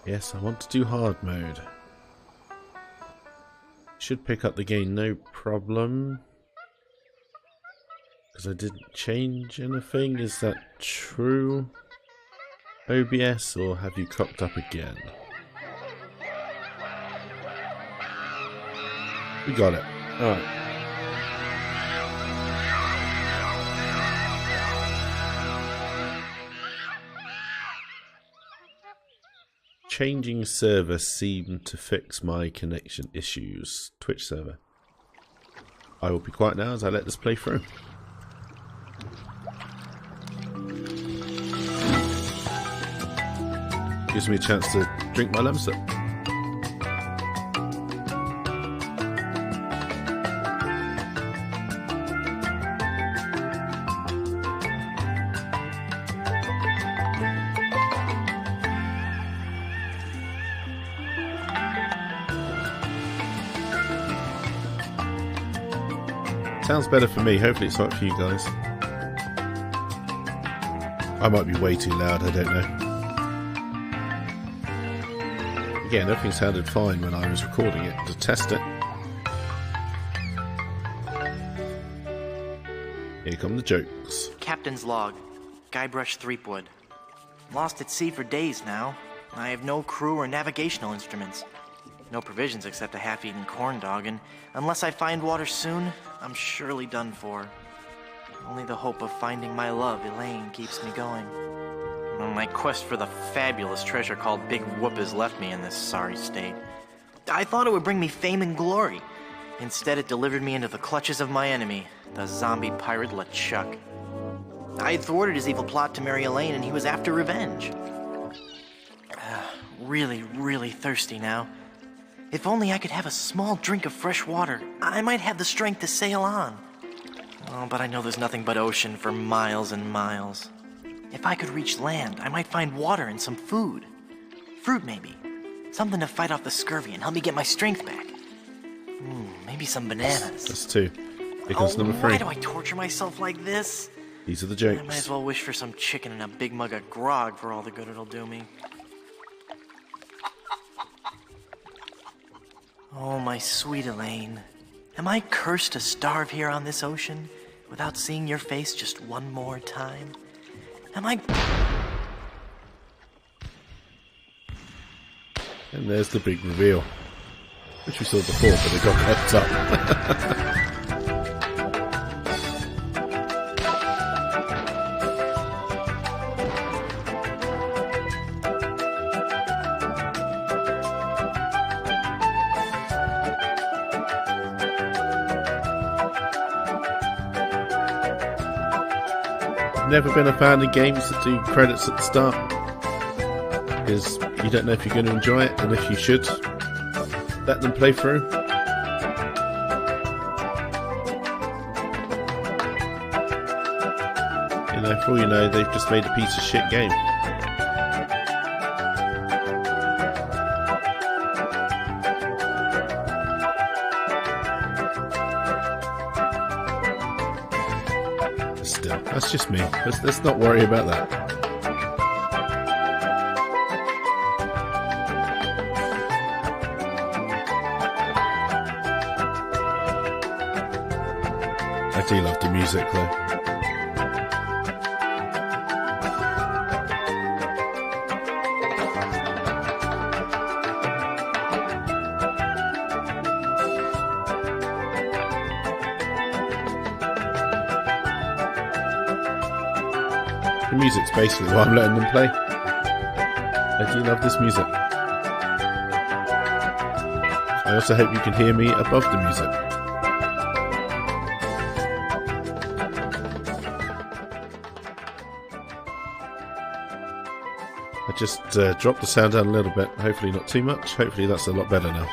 Yes, I want to do hard mode. Should pick up the game no problem. Because I didn't change anything. Is that true? OBS, or have you cocked up again? We got it. Alright. Changing server seemed to fix my connection issues. Twitch server. I will be quiet now as I let this play through. Gives me a chance to drink my lemon. Sounds better for me. Hopefully it's right for you guys. I might be way too loud, I don't know. Again, everything sounded fine when I was recording it to test it. Here come the jokes. Captain's log. Guybrush Threepwood. Lost at sea for days now. I have no crew or navigational instruments. No provisions except a half-eaten corn dog, and unless I find water soon, I'm surely done for. Only the hope of finding my love, Elaine, keeps me going. My quest for the fabulous treasure called Big Whoop has left me in this sorry state. I thought it would bring me fame and glory. Instead, it delivered me into the clutches of my enemy, the zombie pirate LeChuck. I had thwarted his evil plot to marry Elaine, and he was after revenge. Really thirsty now. If only I could have a small drink of fresh water, I might have the strength to sail on. Oh, but I know there's nothing but ocean for miles and miles. If I could reach land, I might find water and some food. Fruit, maybe. Something to fight off the scurvy and help me get my strength back. Maybe some bananas. That's two. Here comes number 3. Why do I torture myself like this? These are the jokes. I might as well wish for some chicken and a big mug of grog for all the good it'll do me. Oh, my sweet Elaine. Am I cursed to starve here on this ocean without seeing your face just one more time? Am I... And there's the big reveal. Which we saw before, but it got kept up. Never been a fan of games that do credits at the start, because you don't know if you're going to enjoy it, and if you should, let them play through. You know, for all you know, they've just made a piece of shit game. Still, that's just me. Let's not worry about that. I do love the music though. The music's basically what I'm letting them play. I do love this music. I also hope you can hear me above the music. I just dropped the sound down a little bit, hopefully not too much. Hopefully that's a lot better now.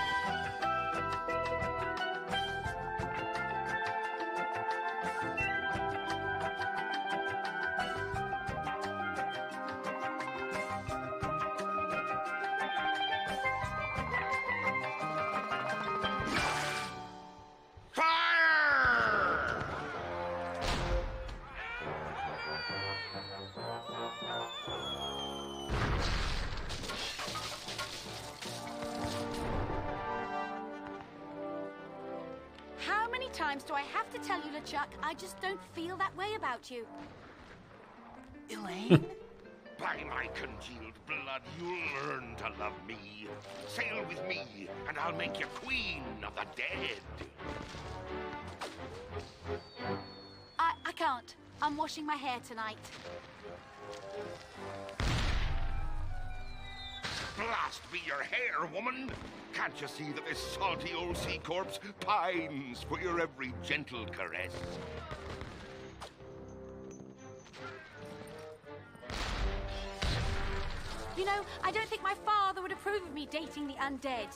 times do I have to tell you, LeChuck? I just don't feel that way about you. Elaine? By my congealed blood, you'll learn to love me. Sail with me, and I'll make you queen of the dead. I can't. I'm washing my hair tonight. Blast be your hair, woman! Can't you see that this salty old sea corpse pines for your every gentle caress? You know, I don't think my father would approve of me dating the undead.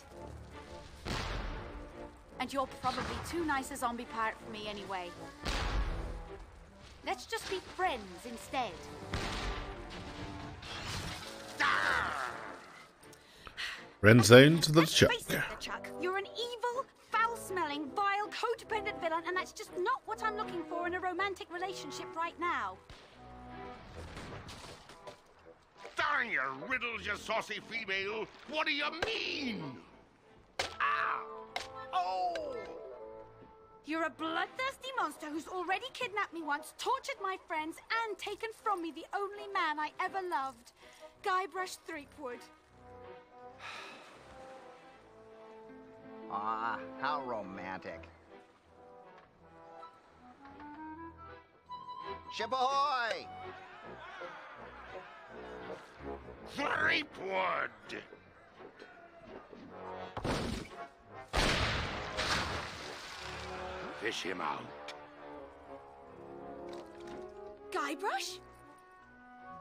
And you're probably too nice a zombie pirate for me anyway. Let's just be friends instead. Friend zone to the Let's chuck. face it, LeChuck, you're an evil, foul-smelling, vile, codependent villain, and that's just not what I'm looking for in a romantic relationship right now. Darn your riddles, you saucy female! What do you mean? Ah! Oh! You're a bloodthirsty monster who's already kidnapped me once, tortured my friends, and taken from me the only man I ever loved, Guybrush Threepwood. Ah, how romantic. Ship ahoy! Threepwood! Fish him out. Guybrush?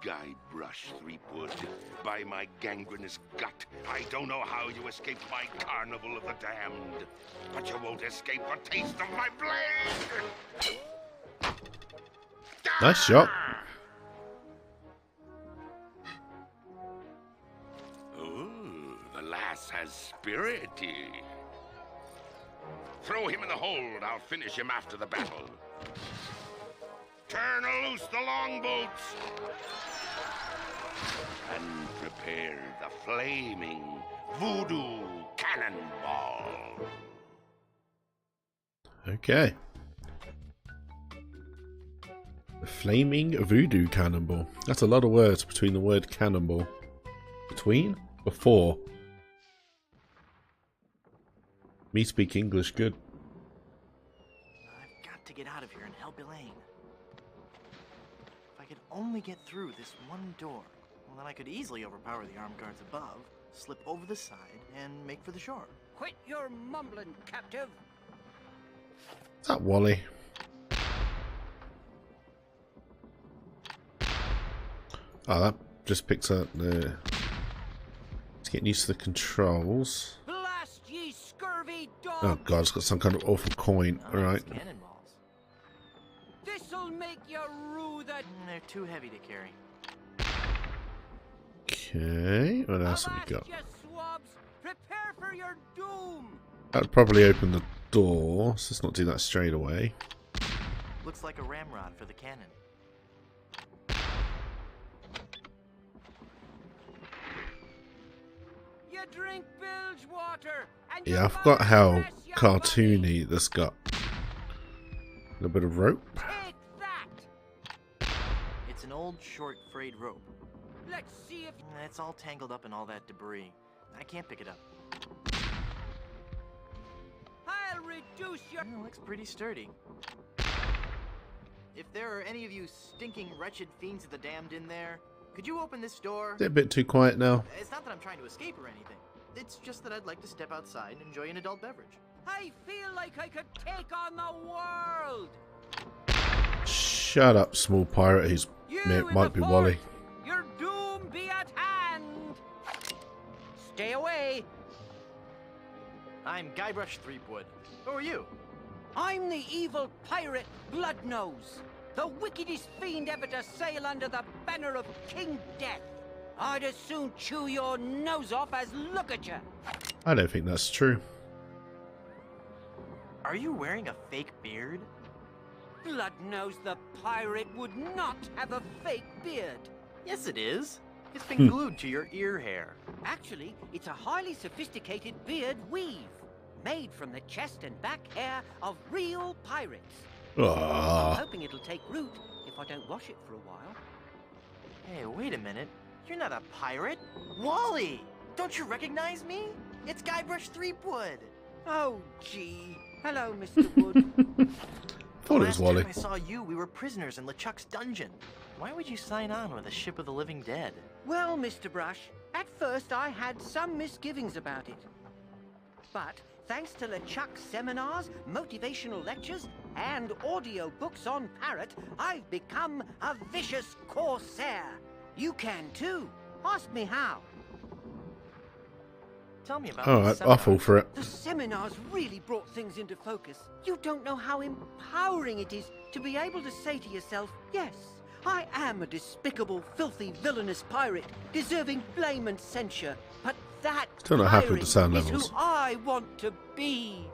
Guybrush Threepwood, by my gangrenous gut, I don't know how you escaped my carnival of the damned, but you won't escape the taste of my blade! Nice shot. Ooh, the lass has spirity. Throw him in the hold. I'll finish him after the battle. Turn loose the longboats. And prepare the flaming voodoo cannonball. Okay. The flaming voodoo cannonball. That's a lot of words between the word cannonball. Between? Before. Me speak English good. I've got to get out of here and help Elaine. If I could only get through this one door, well, then I could easily overpower the armed guards above, slip over the side, and make for the shore. Quit your mumbling, captive. Is that Wally? Oh, that just picks up the... It's getting used to the controls. Blast ye scurvy dog! Oh god, it's got some kind of awful coin. Oh, Alright. those cannonballs. This'll make you rue that. They're too heavy to carry. Okay, what else have we got? Avast, you swabs! Prepare for your doom! That would probably open the door, so let's not do that straight away. Looks like a ramrod for the cannon. You drink bilge water, and Yeah, your I forgot mother how bless your cartoony this got. A little bit of rope. body. Take that! It's an old, short, frayed rope. Let's see if It's all tangled up in all that debris. I can't pick it up. I'll reduce your. It looks pretty sturdy. If there are any of you stinking, wretched fiends of the damned in there, could you open this door? Is it a bit too quiet now? It's not that I'm trying to escape or anything. It's just that I'd like to step outside and enjoy an adult beverage. I feel like I could take on the world. Shut up, small pirate. He's You it in might the be fort, Wally. Your doom be at hand. Stay away. I'm Guybrush Threepwood. Who are you? I'm the evil pirate Bloodnose, the wickedest fiend ever to sail under the banner of King Death. I'd as soon chew your nose off as look at you. I don't think that's true. Are you wearing a fake beard? Bloodnose the pirate would not have a fake beard. Yes, it is. It's been glued to your ear hair. Actually, it's a highly sophisticated beard weave. made from the chest and back hair of real pirates. Ah. I'm hoping it'll take root if I don't wash it for a while. Hey, wait a minute. You're not a pirate. Wally! Don't you recognize me? It's Guybrush Threepwood. Oh, gee. Hello, Mr. Wood. Thought it was Wally. Last time I saw you, we were prisoners in LeChuck's dungeon. Why would you sign on with a ship of the living dead? Well, Mr. Brush, at first I had some misgivings about it. But thanks to LeChuck's seminars, motivational lectures, and audio books on Parrot, I've become a vicious corsair. You can too. Ask me how. Tell me about Alright, the I'll fall for it. The seminars really brought things into focus. You don't know how empowering it is to be able to say to yourself, yes, I am a despicable, filthy, villainous pirate, deserving blame and censure, but that Still not happy with the sound is levels. who I want to be.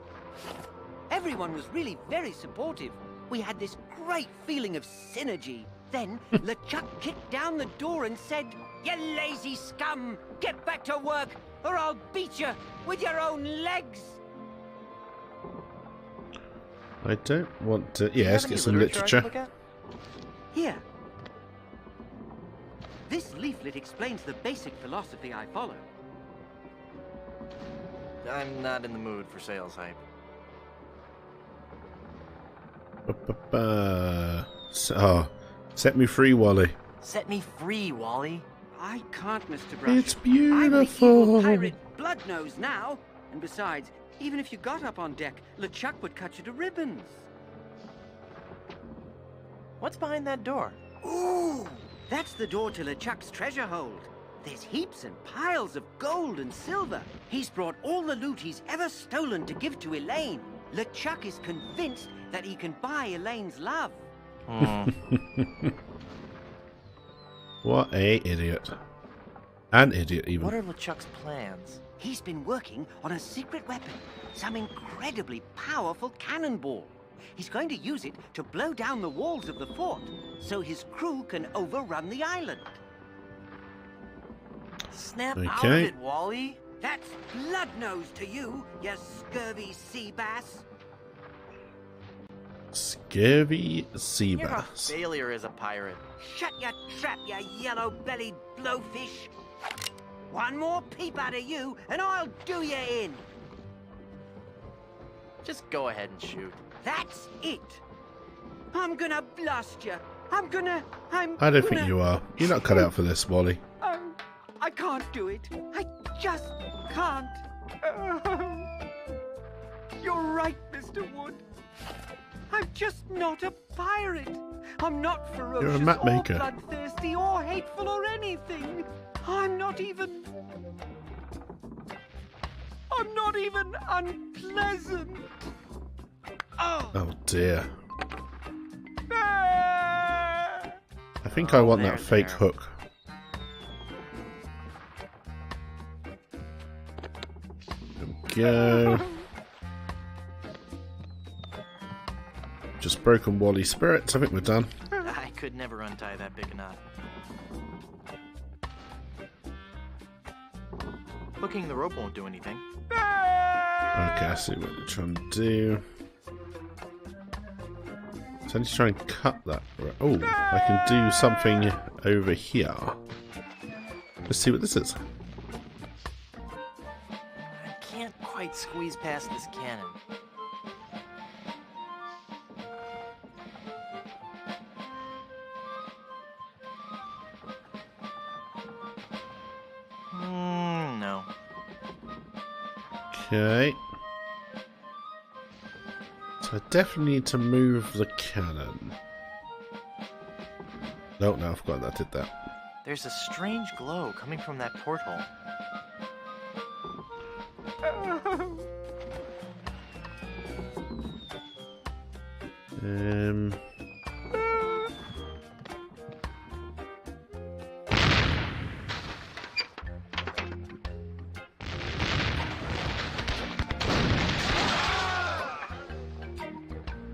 Everyone was really very supportive. We had this great feeling of synergy. Then LeChuck kicked down the door and said, "You lazy scum! Get back to work, or I'll beat you with your own legs!" I don't want to... Do you Yeah, let's have get any some literature I literature. can look at? Here. This leaflet explains the basic philosophy I follow. I'm not in the mood for sales hype. Oh, set me free, Wally. Set me free, Wally. I can't, Mr. Brush. It's I'm the evil beautiful. pirate Bloodnose now. And besides, even if you got up on deck, LeChuck would cut you to ribbons. What's behind that door? Ooh! That's the door to LeChuck's treasure hold. There's heaps and piles of gold and silver. He's brought all the loot he's ever stolen to give to Elaine. LeChuck is convinced that he can buy Elaine's love. What a idiot. An idiot, even. What are LeChuck's plans? He's been working on a secret weapon, some incredibly powerful cannonball. He's going to use it to blow down the walls of the fort, so his crew can overrun the island. Snap out of Okay. it, Wally. That's Bloodnose to you, you scurvy sea bass. Scurvy sea You're a bass. failure as a pirate. Shut your trap, you yellow-bellied blowfish. One more peep out of you, and I'll do you in. Just go ahead and shoot. That's it. I'm gonna blast you. I don't think you are. You're not cut out for this, Wally. I can't do it. I just can't. You're right, Mr. Wood. I'm just not a pirate. I'm not ferocious You're a map maker. or bloodthirsty or hateful or anything. I'm not even unpleasant. Oh dear. Ah! I think I want there, that fake there. hook. There we go. Just broken Wally's spirits. I think we're done. I could never untie that big knot. Hooking the rope won't do anything. Okay, I see what you're trying to do. So I need to try and cut that. Oh, I can do something over here. Let's see what this is. I can't quite squeeze past this cannon. No. Okay. So I definitely need to move the cannon. No, I forgot that I did that. There's a strange glow coming from that porthole.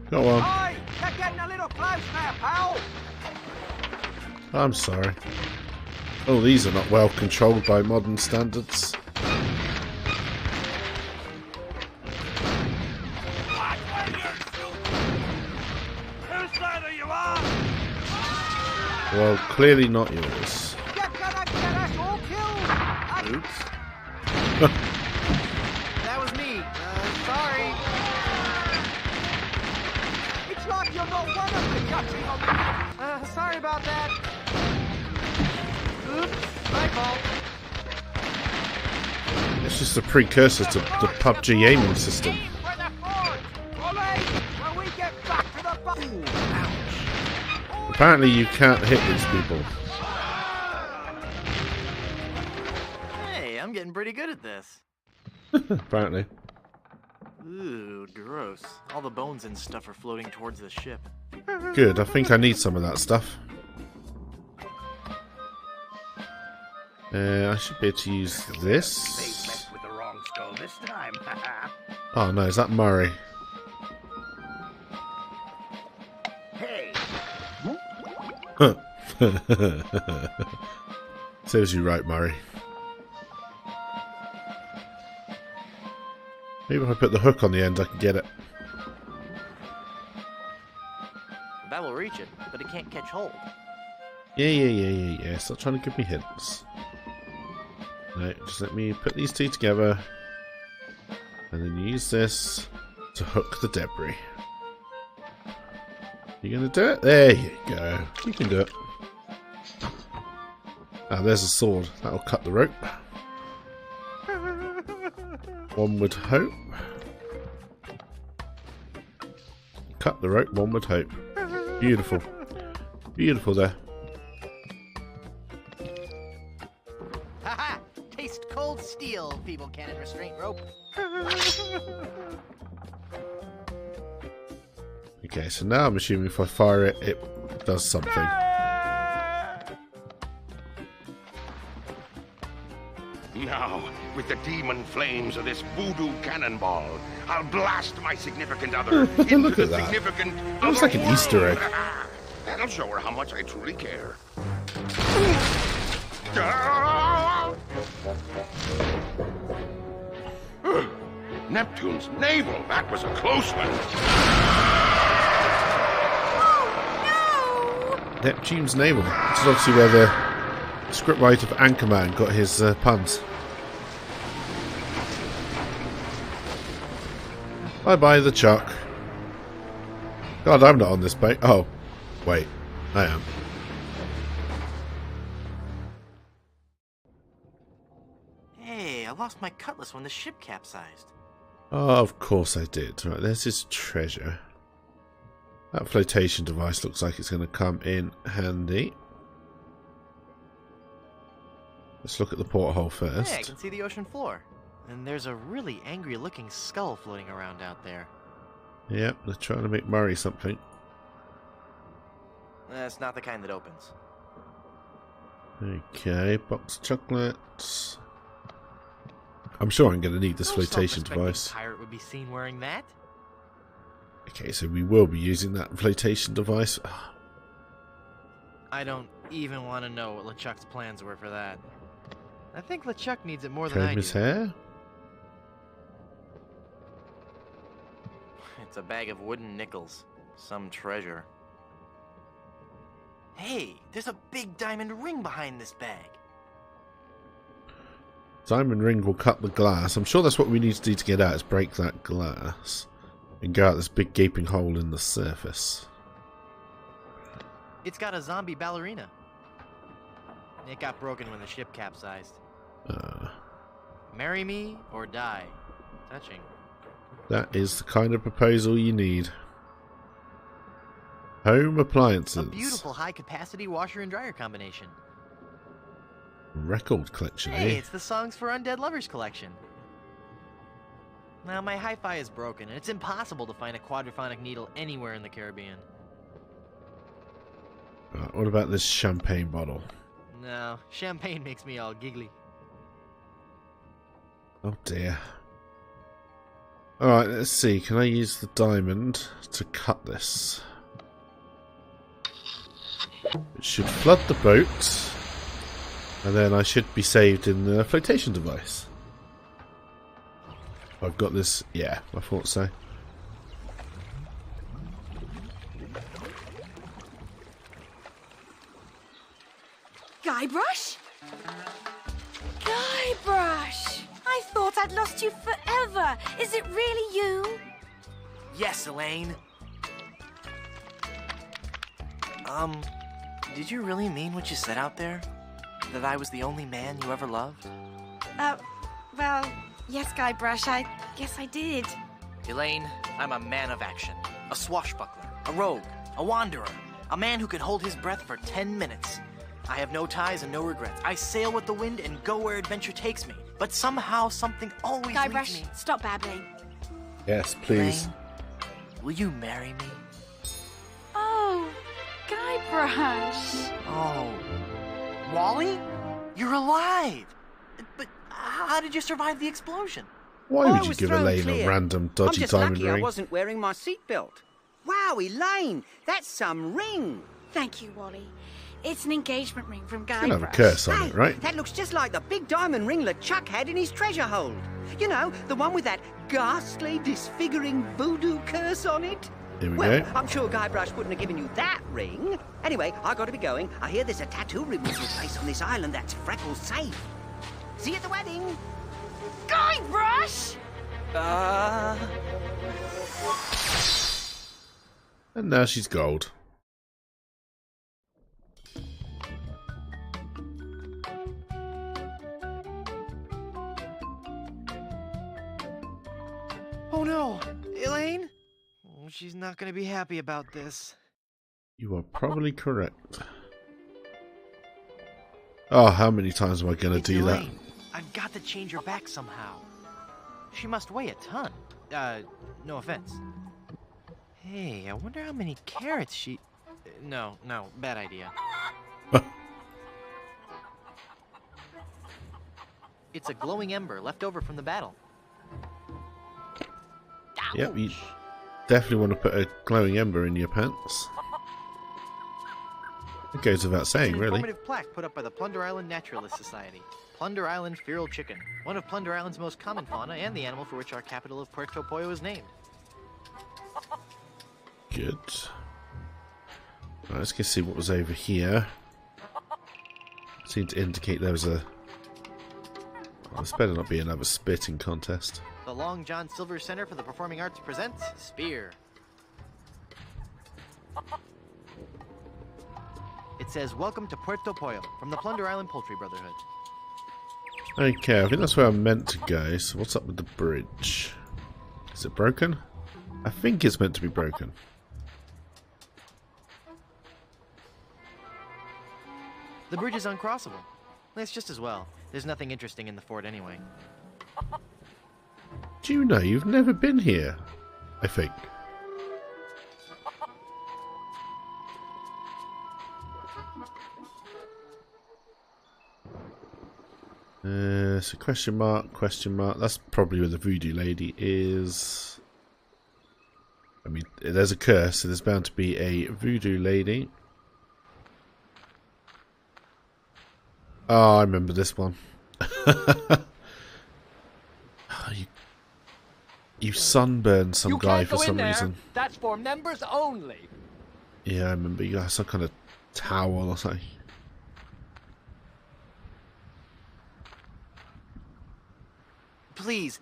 Go on. Oi! You're getting a little close now, pal. I'm sorry. Oh, these are not well controlled by modern standards. Well, clearly not yours. You're gonna get us all killed! Oops. That was me. Sorry. It's like you're not one of the judging on the... Sorry about that. Oops, my fault. It's just a precursor to the PUBG aiming system. Aim for the fort! Ollie, when we get back to the... Ooh, ouch. Apparently you can't hit these people. Hey, I'm getting pretty good at this. Apparently. Ooh, gross. All the bones and stuff are floating towards the ship. Good, I think I need some of that stuff. I should be able to use this. Messed with the wrong skull this time. Oh no, is that Murray? Hey, Serves you right, Murray. Maybe if I put the hook on the end, I can get it. That will reach it, but it can't catch hold. Yeah. Stop trying to give me hints. No, just let me put these two together. And then use this to hook the debris. You gonna do it? There you go. You can do it. Ah, there's a sword. That'll cut the rope. One would hope. Cut the rope, one would hope. Beautiful. Beautiful there. Haha! Taste cold steel, feeble cannon restraint rope. Okay, so now I'm assuming if I fire it, it does something. Now, with the demon flames of this voodoo cannonball, I'll blast my significant other into Look the at that. significant Looks like an other Easter world. egg. That'll show her how much I truly care. Neptune's navel. That was a close one. Neptune's navel. This is obviously where the scriptwriter of Anchorman got his puns. Bye bye, the Chuck. God, I'm not on this boat. Oh, wait, I am. Hey, I lost my cutlass when the ship capsized. Oh, of course I did. Right, there's his treasure. That flotation device looks like it's going to come in handy. Let's look at the porthole first. Hey, I can see the ocean floor. And there's a really angry-looking skull floating around out there. Yep, they're trying to make Murray something. That's not the kind that opens. Okay, box of chocolates. I'm sure I'm going to need this No flotation self-respecting device. pirate would be seen wearing that. Okay, so we will be using that flotation device. I don't even want to know what LeChuck's plans were for that. I think LeChuck needs it more than I Comb do. his hair. It's a bag of wooden nickels. Some treasure. Hey, there's a big diamond ring behind this bag. Diamond ring will cut the glass. I'm sure that's what we need to do to get out, is break that glass. And go out this big gaping hole in the surface. It's got a zombie ballerina. It got broken when the ship capsized. Marry me or die. Touching. That is the kind of proposal you need. Home appliances. A beautiful high-capacity washer and dryer combination. Record collection, Hey, eh? it's the Songs for Undead Lovers collection. Now, my hi-fi is broken, and it's impossible to find a quadraphonic needle anywhere in the Caribbean. Right, what about this champagne bottle? No, champagne makes me all giggly. Oh dear. Alright, let's see. Can I use the diamond to cut this? It should flood the boat. And then I should be saved in the flotation device. I've got this. Yeah, I thought so. Guybrush? Guybrush! I thought I'd lost you forever. Is it really you? Yes, Elaine. Did you really mean what you said out there? That I was the only man you ever loved? Well, yes, Guybrush, I guess I did. Elaine, I'm a man of action. A swashbuckler, a rogue, a wanderer, a man who can hold his breath for 10 minutes. I have no ties and no regrets. I sail with the wind and go where adventure takes me. But somehow, something always leads Guybrush, me. stop babbling. Yes, please. Elaine, will you marry me? Oh, Guybrush. Oh. Wally? You're alive! But how did you survive the explosion? Why I would you was give thrown Elaine clear. a random I'm dodgy just diamond lucky I ring? wasn't wearing my seatbelt. Wow, Elaine, that's some ring. Thank you, Wally. It's an engagement ring from It's gonna have a Guybrush. curse on Hey, it, right? that looks just like the big diamond ring LeChuck had in his treasure hold. You know, the one with that ghastly, disfiguring voodoo curse on it. Here we Well, go. I'm sure Guybrush wouldn't have given you that ring. Anyway, I gotta be going. I hear there's a tattoo removal place on this island that's Freckles safe. See you at the wedding. Guybrush! And now she's gold. Oh no! Elaine? Oh, she's not gonna be happy about this. You are probably correct. Oh, how many times am I going to It's do that? Elaine. I've got to change her back somehow. She must weigh a ton. No offense. Hey, I wonder how many carrots she... No, bad idea. It's a glowing ember left over from the battle. Yep, you definitely want to put a glowing ember in your pants. It goes without saying, An really. informative plaque put up by the Plunder Island Naturalist Society. Plunder Island feral chicken, one of Plunder Island's most common fauna and the animal for which our capital of Puerto Pollo is named. Good. Right, let's go see what was over here. Seemed to indicate there was a... Oh, this better not be another spitting contest. The Long John Silver Center for the Performing Arts presents Spear. It says, "Welcome to Puerto Pollo from the Plunder Island Poultry Brotherhood." Okay, I think that's where I'm meant to go. So what's up with the bridge? Is it broken? I think it's meant to be broken. The bridge is uncrossable. It's just as well. There's nothing interesting in the fort anyway. Do you know you've never been here? I think. So question mark, question mark. That's probably where the voodoo lady is. I mean, there's a curse, so there's bound to be a voodoo lady. Oh, I remember this one. You sunburned some You guy can't for go in some there. reason. That's for members only. Yeah, I remember you got some kind of towel or something. Please,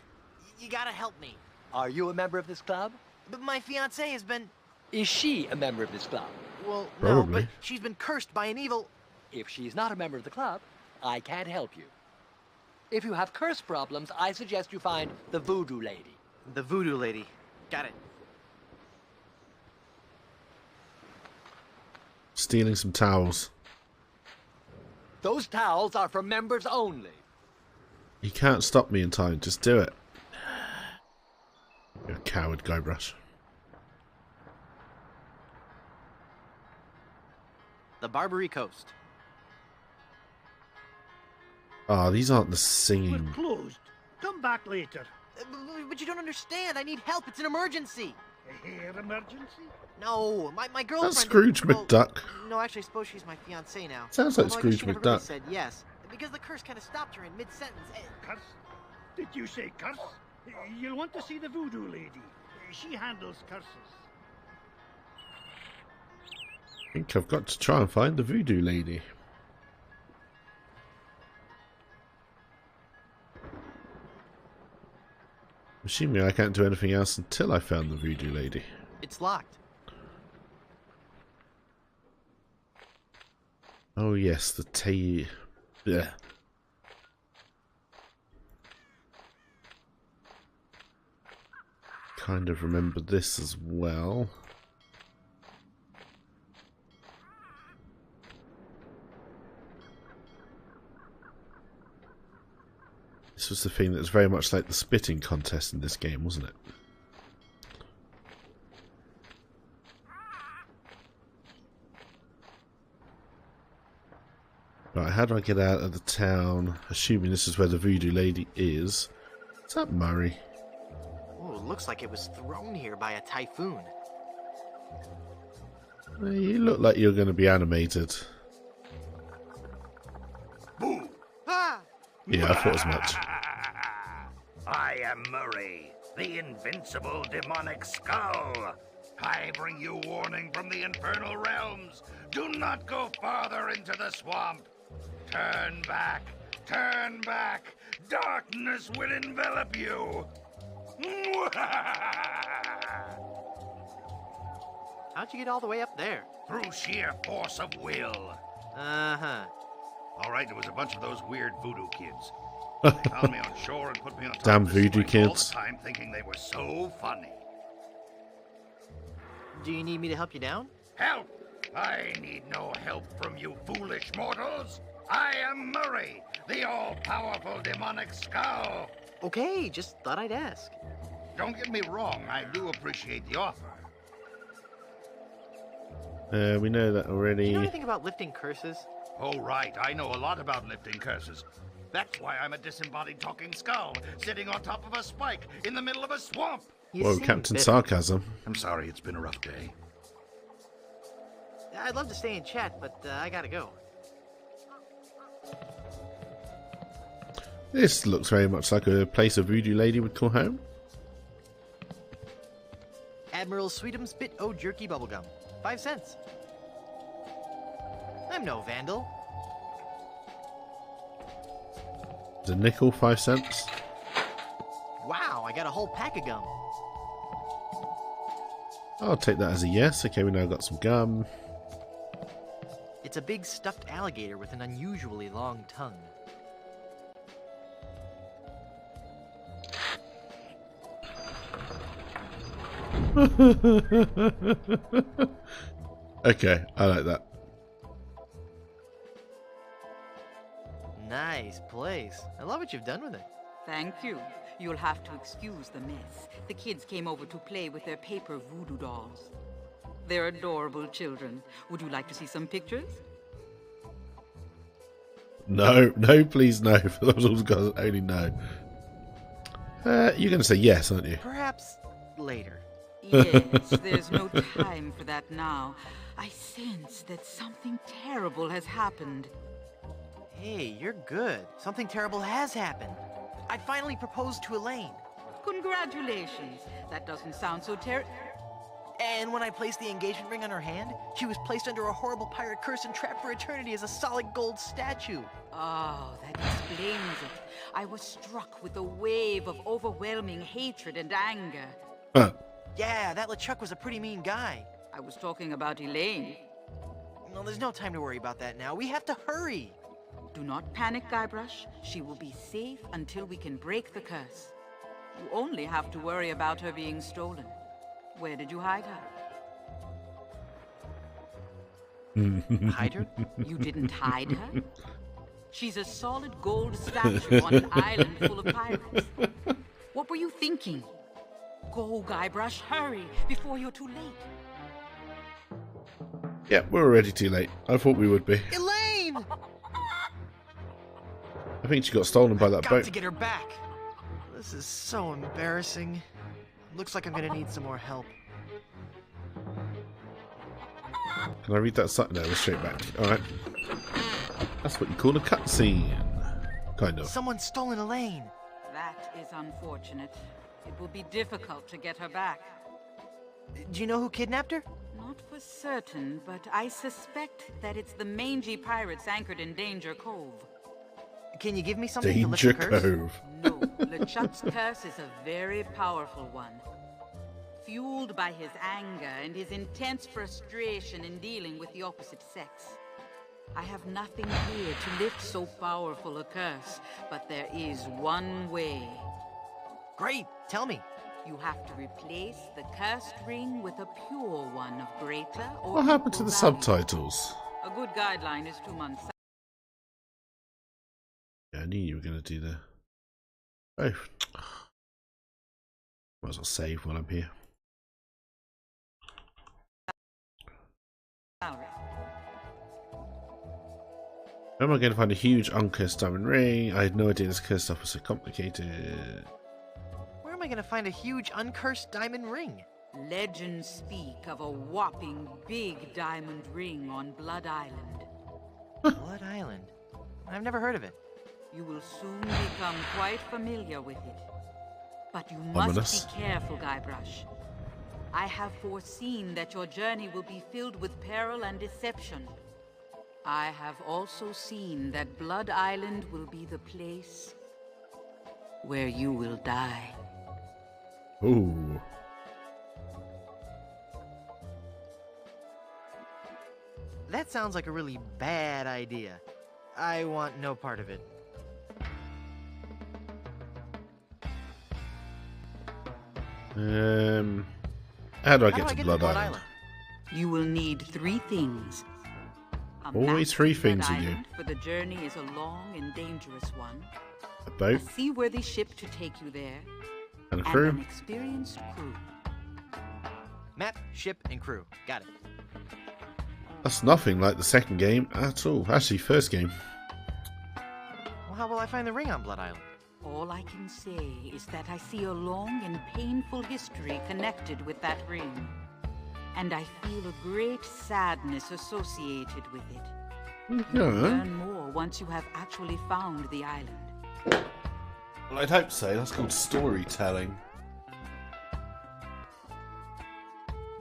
you gotta help me. Are you a member of this club? But my fiancée has been... Is she a member of this club? Well, Probably. no, but she's been cursed by an evil... If she's not a member of the club, I can't help you. If you have curse problems, I suggest you find the voodoo lady. The voodoo lady. Got it. Stealing some towels. Those towels are for members only. You can't stop me in time. Just do it. You're a coward, Guybrush. The Barbary Coast. Ah, these aren't the singing. We're closed. Come back later. But you don't understand. I need help. It's an emergency. A hair emergency? No, my girlfriend... That's Scrooge McDuck. No, actually, I suppose she's my fiancée now. Sounds like Although I Scrooge guess she never really McDuck. said yes. Because the curse kind of stopped her in mid-sentence. Curse? Did you say curse? You'll want to see the voodoo lady. She handles curses. I think I've got to try and find the voodoo lady. Assuming I can't do anything else until I found the voodoo lady. It's locked. Oh yes, the tea. Yeah. Kind of remember this as well. This was the thing that was very much like the spitting contest in this game, wasn't it? Right, how do I get out of the town? Assuming this is where the voodoo lady is. Is that Murray? Oh, it looks like it was thrown here by a typhoon. You look like you're going to be animated. Boo! Ah! Yeah, I thought as much. I am Murray, the invincible demonic skull. I bring you warning from the infernal realms. Do not go farther into the swamp. Turn back. Turn back. Darkness will envelop you. How'd you get all the way up there? Through sheer force of will. Uh-huh. All right, there was a bunch of those weird voodoo kids. They found me on shore and put me on top Damn of the voodoo spring all kids. the time, thinking they were so funny. Do you need me to help you down? Help! I need no help from you foolish mortals. I am Murray, the all-powerful demonic skull. Okay, just thought I'd ask. Don't get me wrong, I do appreciate the offer. We know that Do you know already. anything about lifting curses? Oh, right, I know a lot about lifting curses. That's why I'm a disembodied talking skull, sitting on top of a spike in the middle of a swamp. You Whoa, seem Captain bitter. Sarcasm. I'm sorry, it's been a rough day. I'd love to stay and chat, but I gotta go. This looks very much like a place a voodoo lady would call home. Admiral Sweetums Bit O Jerky Bubblegum. 5 cents. I'm no vandal. The nickel, 5 cents. Wow, I got a whole pack of gum. I'll take that as a yes. Okay, we now got some gum. It's a big stuffed alligator with an unusually long tongue. Okay, I like that. Nice place. I love what you've done with it. Thank you. You'll have to excuse the mess. The kids came over to play with their paper voodoo dolls. They're adorable children. Would you like to see some pictures? No, no, please no. For those who guys only know. You're going to say yes, aren't you? Perhaps later. Yes, there's no time for that now. I sense that something terrible has happened. Hey, you're good. Something terrible has happened. I finally proposed to Elaine. Congratulations. That doesn't sound so terrible. And when I placed the engagement ring on her hand, she was placed under a horrible pirate curse and trapped for eternity as a solid gold statue. Oh, that explains it. I was struck with a wave of overwhelming hatred and anger. Huh. Yeah, that LeChuck was a pretty mean guy. I was talking about Elaine. No, there's no time to worry about that now. We have to hurry. Do not panic, Guybrush. She will be safe until we can break the curse. You only have to worry about her being stolen. Where did you hide her? Hide her? You didn't hide her? She's a solid gold statue on an island full of pirates. What were you thinking? Go, Guybrush, hurry, before you're too late. Yeah, we're already too late. I thought we would be. Elaine! I think she got stolen by that Got boat. to get her back. This is so embarrassing. Looks like I'm gonna need some more help. Can I read that sign? No, we're straight back. Alright. That's what you call a cutscene. Kind of. Someone's stolen Elaine. That is unfortunate. It will be difficult to get her back. Do you know who kidnapped her? Not for certain, but I suspect that it's the mangy pirates anchored in Danger Cove. Can you give me something to lift the Danger curse? Cove. No, LeChuck's curse is a very powerful one. Fueled by his anger and his intense frustration in dealing with the opposite sex. I have nothing here to lift so powerful a curse, but there is one way. Great, tell me. You have to replace the cursed ring with a pure one of greater or What happened to equal the value. subtitles? A good guideline is 2 months. Yeah, I knew you were going to do that. Oh. Might as well save while I'm here. Salary. How am I going to find a huge uncursed diamond ring? I had no idea this cursed stuff was so complicated. Where am I gonna find a huge uncursed diamond ring? Legends speak of a whopping big diamond ring on Blood Island. Blood Island? I've never heard of it. You will soon become quite familiar with it. But you must Ominous. be careful, Guybrush. I have foreseen that your journey will be filled with peril and deception. I have also seen that Blood Island will be the place where you will die. Ooh. That sounds like a really bad idea. I want no part of it. How do I How get to Blood Island? You will need 3 things. A Always map 3 to Blood things you do. Island, for the journey is a long and dangerous one. A A boat seaworthy ship to take you there, and a and crew. an experienced crew. Map, ship, and crew. Got it. That's nothing like the second game at all. Actually, first game. Well, how will I find the ring on Blood Island? All I can say is that I see a long and painful history connected with that ring. And I feel a great sadness associated with it. You'll Yeah. learn more once you have actually found the island. Well, I'd hope so. That's called storytelling.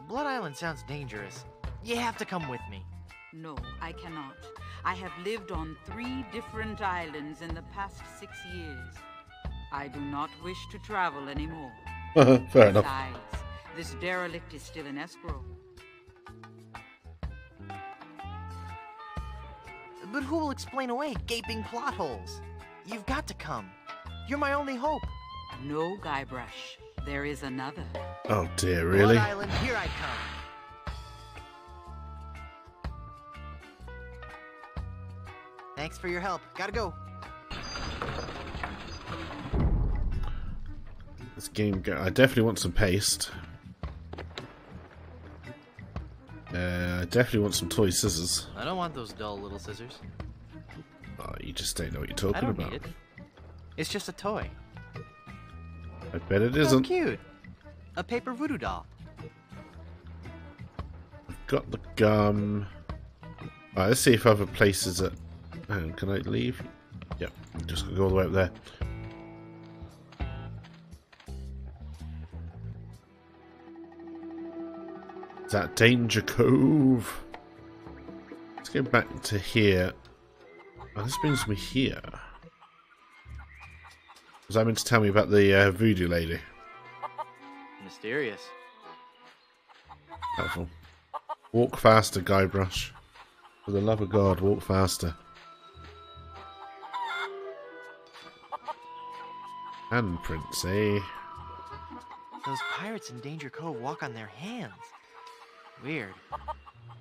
Blood Island sounds dangerous. You have to come with me. No, I cannot. I have lived on 3 different islands in the past 6 years. I do not wish to travel anymore. Fair enough. Besides, this derelict is still in escrow. But who will explain away gaping plot holes? You've got to come. You're my only hope. No, Guybrush. There is another. Oh dear, really? Blood Island, here I come. Thanks for your help. Gotta go. This game, I definitely want some paste. I definitely want some toy scissors. I don't want those dull little scissors. Oh, you just don't know what you're I talking don't about. need it. It's just a toy. I bet it So isn't. cute. A paper voodoo doll. I've got the gum. Alright, let's see if other places are... Hang on, can I leave? Yep, just gotta go all the way up there. Is that Danger Cove? Let's go back to here. Oh, this brings me here. Was that meant to tell me about the voodoo lady? Mysterious. Helpful. Walk faster, Guybrush. For the love of God, walk faster. Handprints, eh? Those pirates in Danger Cove walk on their hands. Weird.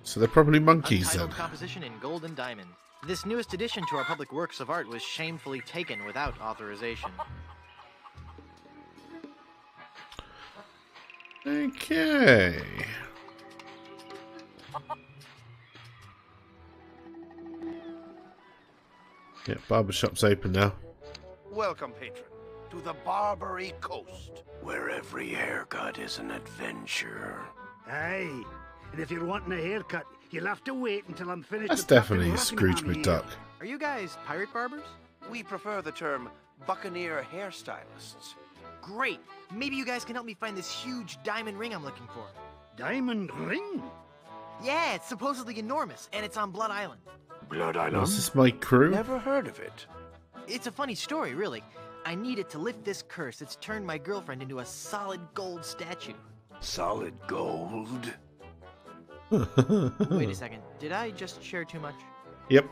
So they're probably monkeys Untitled then. composition in gold and diamond. This newest addition to our public works of art was shamefully taken without authorization. Okay. Yeah, barbershop's open now. Welcome, patron, to the Barbary Coast, where every haircut is an adventure. Aye. And if you're wanting a haircut, you'll have to wait until I'm finished. That's with Captain definitely Scrooge Rockingham here. McDuck. Are you guys pirate barbers? We prefer the term buccaneer hairstylists. Great. Maybe you guys can help me find this huge diamond ring I'm looking for. Diamond ring? Yeah, it's supposedly enormous, and it's on Blood Island. Blood Oh, Island? is this my crew? Never heard of it. It's a funny story, really. I need it to lift this curse that's turned my girlfriend into a solid gold statue. Solid gold? Wait a second, did I just share too much? Yep.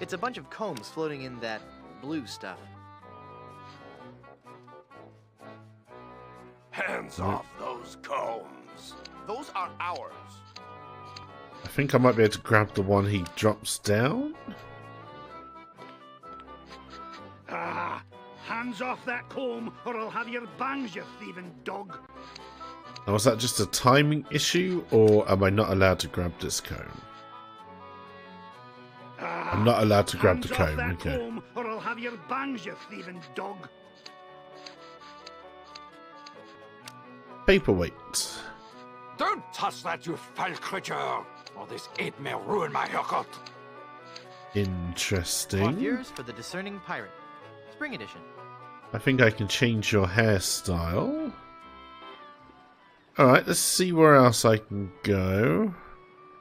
It's a bunch of combs floating in that blue stuff. Hands off those combs. Those are ours. I think I might be able to grab the one he drops down. Ah, hands off that comb, or I'll have your bangs, you thieving dog. Now, was that just a timing issue, or am I not allowed to grab this cone? I'm not allowed to grab the Hands off cone, that okay. comb, or I'll have your bangs, you thieving dog. Paperweight. Don't touch that, you foul creature, or this ape may ruin my haircut. Interesting. Coiffures for the Discerning Pirate. Spring edition. I think I can change your hairstyle. Alright, let's see where else I can go.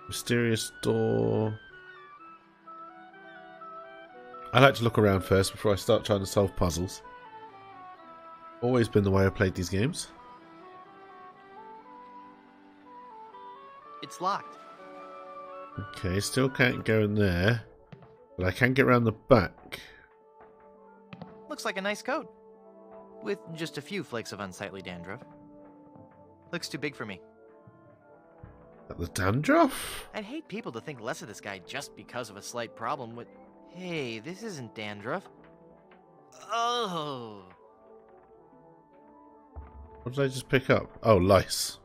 Mysterious door. I like to look around first before I start trying to solve puzzles. Always been the way I played these games. It's locked. Okay, still can't go in there. But I can get around the back. Looks like a nice coat. With just a few flakes of unsightly dandruff. Looks too big for me. At the dandruff? I'd hate people to think less of this guy just because of a slight problem with... Hey, this isn't dandruff. Oh. What did I just pick up? Oh, lice.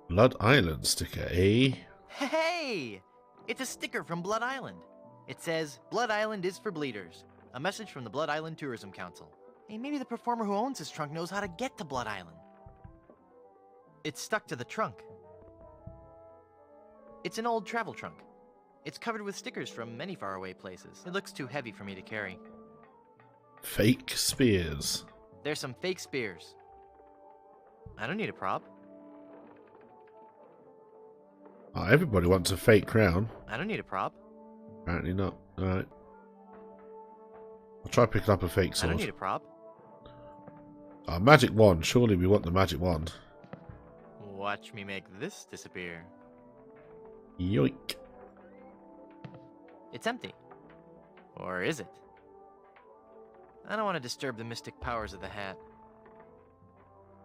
Blood Island sticker, eh? Hey! It's a sticker from Blood Island. It says, Blood Island is for bleeders. A message from the Blood Island Tourism Council. Hey, maybe the performer who owns this trunk knows how to get to Blood Island. It's stuck to the trunk. It's an old travel trunk. It's covered with stickers from many faraway places. It looks too heavy for me to carry. Fake spears. There's some fake spears. I don't need a prop. Oh, everybody wants a fake crown. I don't need a prop. Apparently not. Alright. I'll try picking up a fake I sword. don't need a prop. Oh, magic wand. Surely we want the magic wand. Watch me make this disappear. Yoink. It's empty. Or is it? I don't want to disturb the mystic powers of the hat.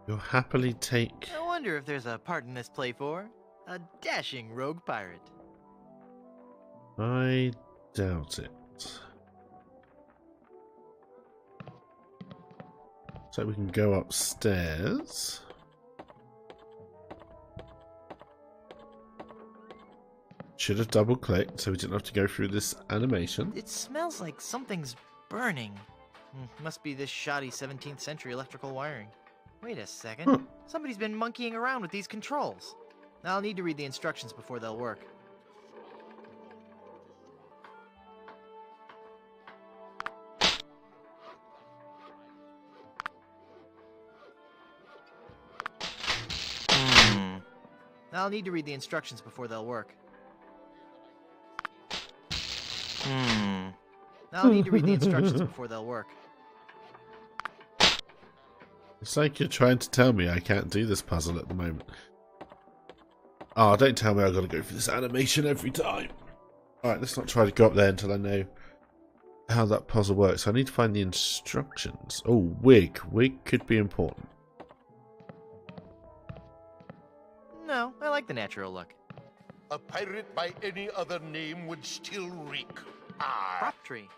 You'll happily take... I wonder if there's a part in this play for a dashing rogue pirate. I doubt it. So we can go upstairs. Should have double clicked so we didn't have to go through this animation. It smells like something's burning. Must be this shoddy 17th century electrical wiring. Wait a second. Huh. Somebody's been monkeying around with these controls. I'll need to read the instructions before they'll work. I'll need to read the instructions before they'll work. I'll need to read the instructions before they'll work. It's like you're trying to tell me I can't do this puzzle at the moment. Oh, don't tell me I've got to go for this animation every time. Alright, let's not try to go up there until I know how that puzzle works. I need to find the instructions. Oh, wig. Wig could be important. No, I like the natural look. A pirate by any other name would still reek. Ah, Prop tree.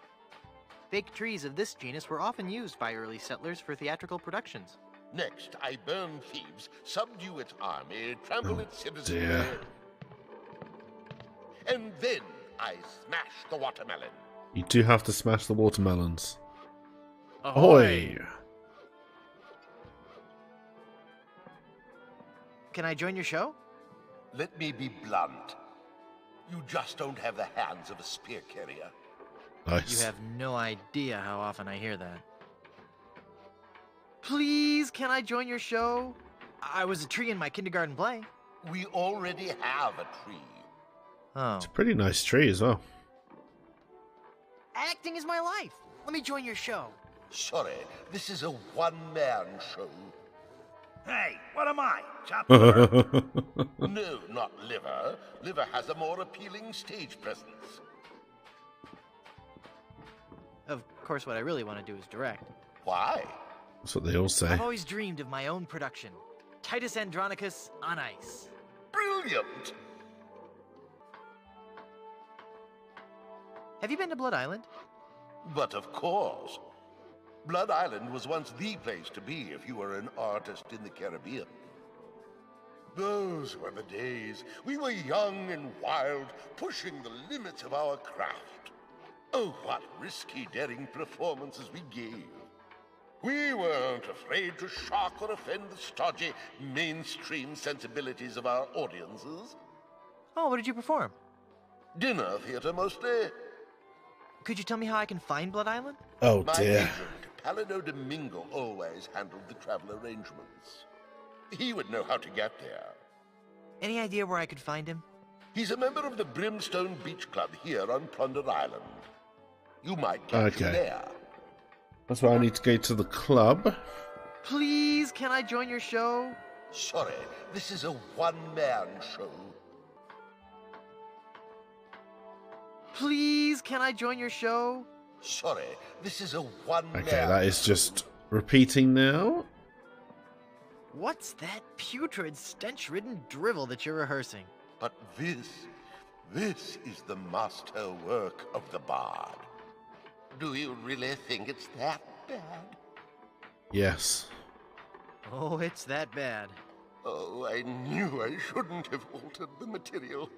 Fake trees of this genus were often used by early settlers for theatrical productions. next I burn thieves, subdue its army, trample its citizenry. dear. And then I smash the watermelon. You do have to smash the watermelons. Ahoy! Ahoy! Can I join your show? Let me be blunt. You just don't have the hands of a spear carrier. Nice. You have no idea how often I hear that. Please, can I join your show? I was a tree in my kindergarten play. We already have a tree. Oh. It's a pretty nice tree as well. Acting is my life. Let me join your show. Sorry, this is a one-man show. Hey, what am I? Chopped liver? No, not Liver. Liver has a more appealing stage presence. Of course, what I really want to do is direct. Why? That's what they all say. I've always dreamed of my own production. Titus Andronicus on ice. Brilliant! Have you been to Blood Island? But of course. Blood Island was once the place to be if you were an artist in the Caribbean. Those were the days. We were young and wild, pushing the limits of our craft. Oh, what risky, daring performances we gave. We weren't afraid to shock or offend the stodgy, mainstream sensibilities of our audiences. Oh, what did you perform? Dinner theater, mostly. Could you tell me how I can find Blood Island? Oh My dear. agent, Palado Domingo, always handled the travel arrangements. He would know how to get there. Any idea where I could find him? He's a member of the Brimstone Beach Club here on Plunder Island. You might catch him Okay. there. That's why I need to go to the club. Please, can I join your show? Sorry, this is a one-man show. Please, can I join your show? Sorry, this is a one-man Okay, that is just repeating now. What's that putrid, stench-ridden drivel that you're rehearsing? But this is the master work of the bard. Do you really think it's that bad? Yes. Oh, it's that bad. Oh, I knew I shouldn't have altered the material.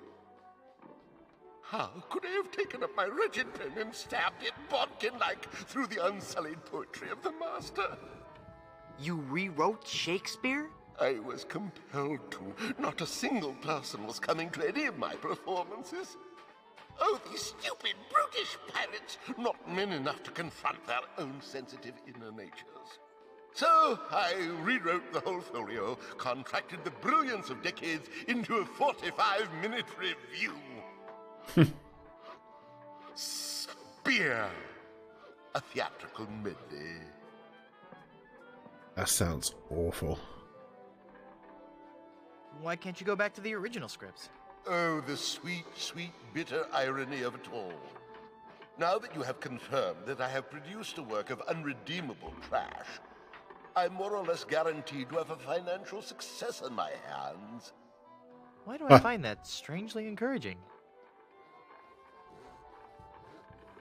How could I have taken up my wretched pen and stabbed it bodkin-like through the unsullied poetry of the master? You rewrote Shakespeare? I was compelled to. Not a single person was coming to any of my performances. Oh, these stupid, brutish pirates, not men enough to confront their own sensitive inner natures. So I rewrote the whole folio, contracted the brilliance of decades into a 45-minute review. Spear, a theatrical medley. That sounds awful. Why can't you go back to the original scripts? Oh, the sweet, sweet, bitter irony of it all. Now that you have confirmed that I have produced a work of unredeemable trash, I'm more or less guaranteed to have a financial success on my hands. Why do I find that strangely encouraging?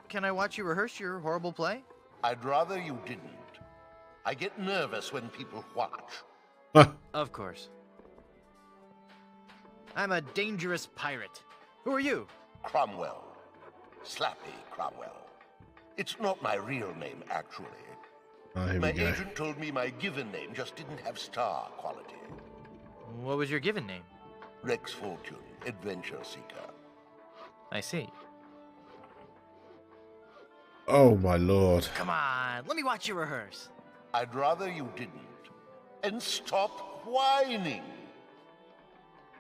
Can I watch you rehearse your horrible play? I'd rather you didn't. I get nervous when people watch. Of course. I'm a dangerous pirate. Who are you? Cromwell. Slappy Cromwell. It's not my real name, actually. Oh, here My we go. agent told me my given name just didn't have star quality. What was your given name? Rex Fortune, Adventure Seeker. I see. Oh my lord. Come on, let me watch you rehearse. I'd rather you didn't. And stop whining.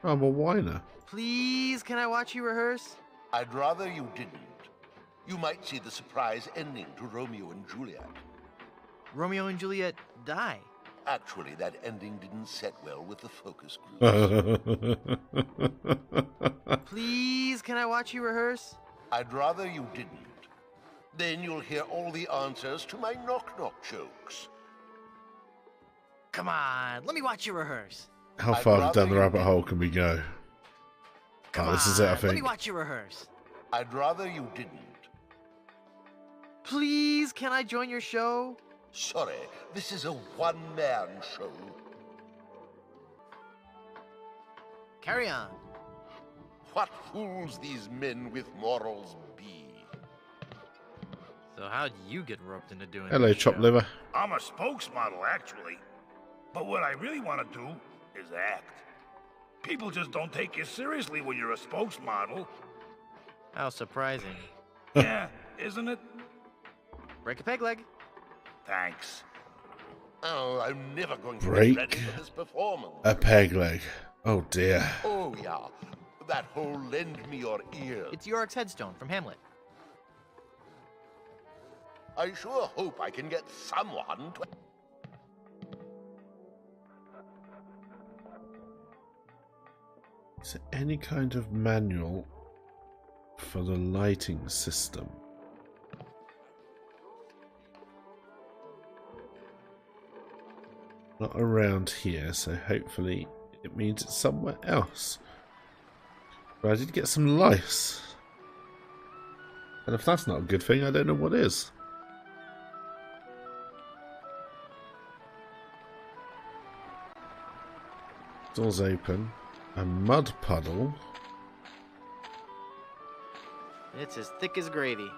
I'm a whiner. Please, can I watch you rehearse? I'd rather you didn't. You might see the surprise ending to Romeo and Juliet. Romeo and Juliet die. Actually, that ending didn't set well with the focus groups. Please, can I watch you rehearse? I'd rather you didn't. Then you'll hear all the answers to my knock-knock jokes. Come on, let me watch you rehearse. How I'd far rather down the you rabbit didn't. hole can we go? Come Oh, this is it, I on, Let me think. watch you rehearse. I'd rather you didn't. Please, can I join your show? Sorry, this is a one-man show. Carry on. What fools these men with morals be. So how'd you get roped into doing Hello, this chop show? liver. I'm a spokesmodel, actually. But what I really want to do is act. People just don't take you seriously when you're a spokesmodel. How surprising. Yeah, isn't it? Break a peg leg. Thanks. Oh, I'm never going to Break be ready for this performance. A peg leg. Oh dear. Oh, yeah. That whole lend me your ear. It's Yorick's headstone from Hamlet. I sure hope I can get someone to... Is there any kind of manual for the lighting system? Not around here, so hopefully it means it's somewhere else. But I did get some lice. And if that's not a good thing, I don't know what is. Doors open. A mud puddle. It's as thick as gravy.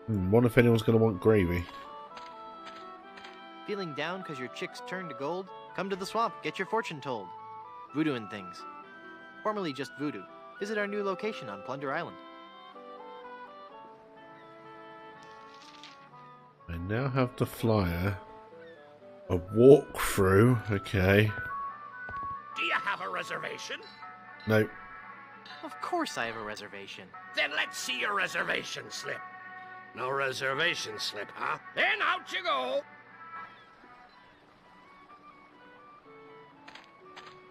Wonder if anyone's going to want gravy. Feeling down because your chicks turned to gold? Come to the swamp, get your fortune told. Voodoo and things. Formerly just Voodoo. Visit our new location on Plunder Island. I now have the flyer. A walkthrough. Okay. Do you have a reservation? No. Of course I have a reservation. Then let's see your reservation slip. No reservation slip, huh? Then out you go.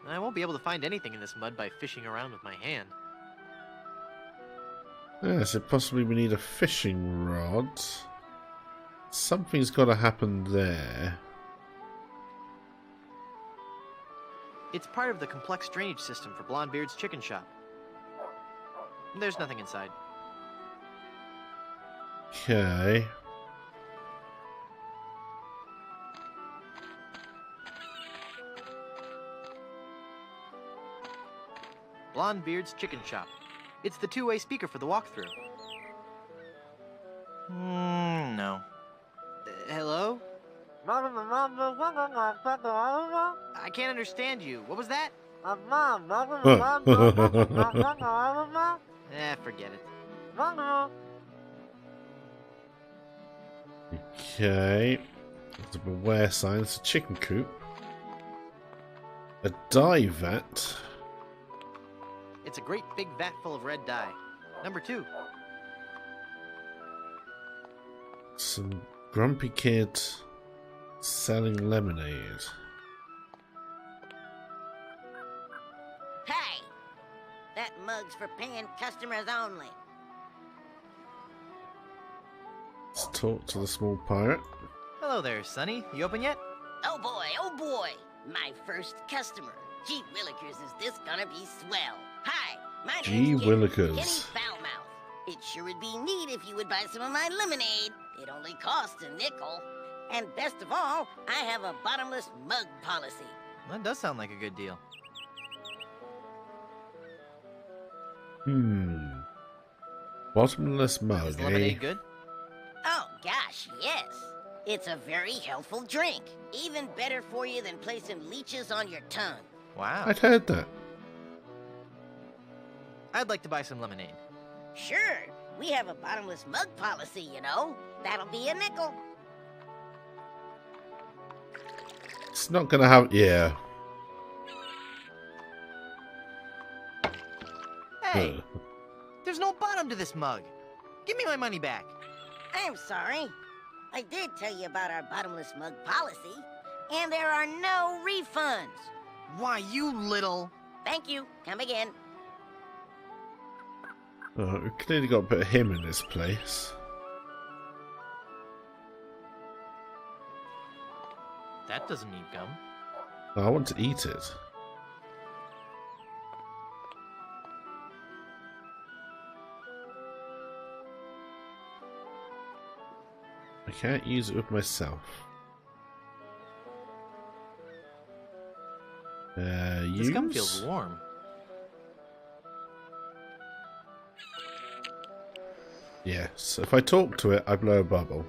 I won't be able to find anything in this mud by fishing around with my hand. Yes, so possibly we need a fishing rod. Something's got to happen there. It's part of the complex drainage system for Blondebeard's chicken shop. There's nothing inside. Okay. Blondebeard's chicken shop. It's the two-way speaker for the walkthrough. No. Hello? I can't understand you. What was that? Forget it. Okay. There's a beware sign. It's a chicken coop. A dye vat. It's a great big vat full of red dye. Number 2. Some grumpy kid selling lemonade. Hey! That mug's for paying customers only. Let's talk to the small pirate. Hello there, Sonny. You open yet? Oh boy, my first customer. Gee Willikers, is this gonna be swell? Hi, my Gee name's Willikers. Kenny Foulmouth. It sure would be neat if you would buy some of my lemonade. It only costs a nickel. And best of all, I have a bottomless mug policy. That does sound like a good deal. Bottomless mug, Is lemonade good? Oh gosh, yes. It's a very healthful drink. Even better for you than placing leeches on your tongue. Wow. I'd heard that. I'd like to buy some lemonade. Sure, we have a bottomless mug policy, you know. That'll be a nickel. It's not gonna have. Yeah. Hey! There's no bottom to this mug. Give me my money back. I'm sorry. I did tell you about our bottomless mug policy, and there are no refunds. Why, you little... Thank you. Come again. We've clearly got to put him in this place. That doesn't need gum. I want to eat it. I can't use it with myself. This gum feels warm. Yes, if I talk to it, I blow a bubble.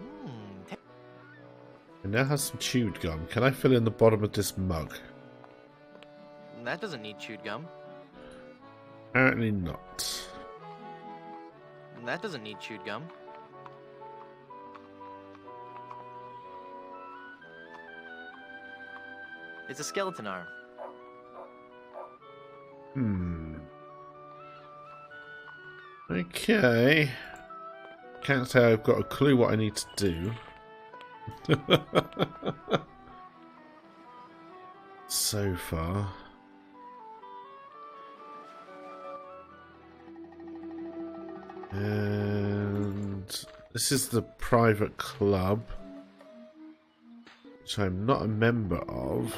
It now has some chewed gum. Can I fill in the bottom of this mug? That doesn't need chewed gum. Apparently not. That doesn't need chewed gum. It's a skeleton arm. Okay. Can't say I've got a clue what I need to do. So far. And this is the private club, which I'm not a member of.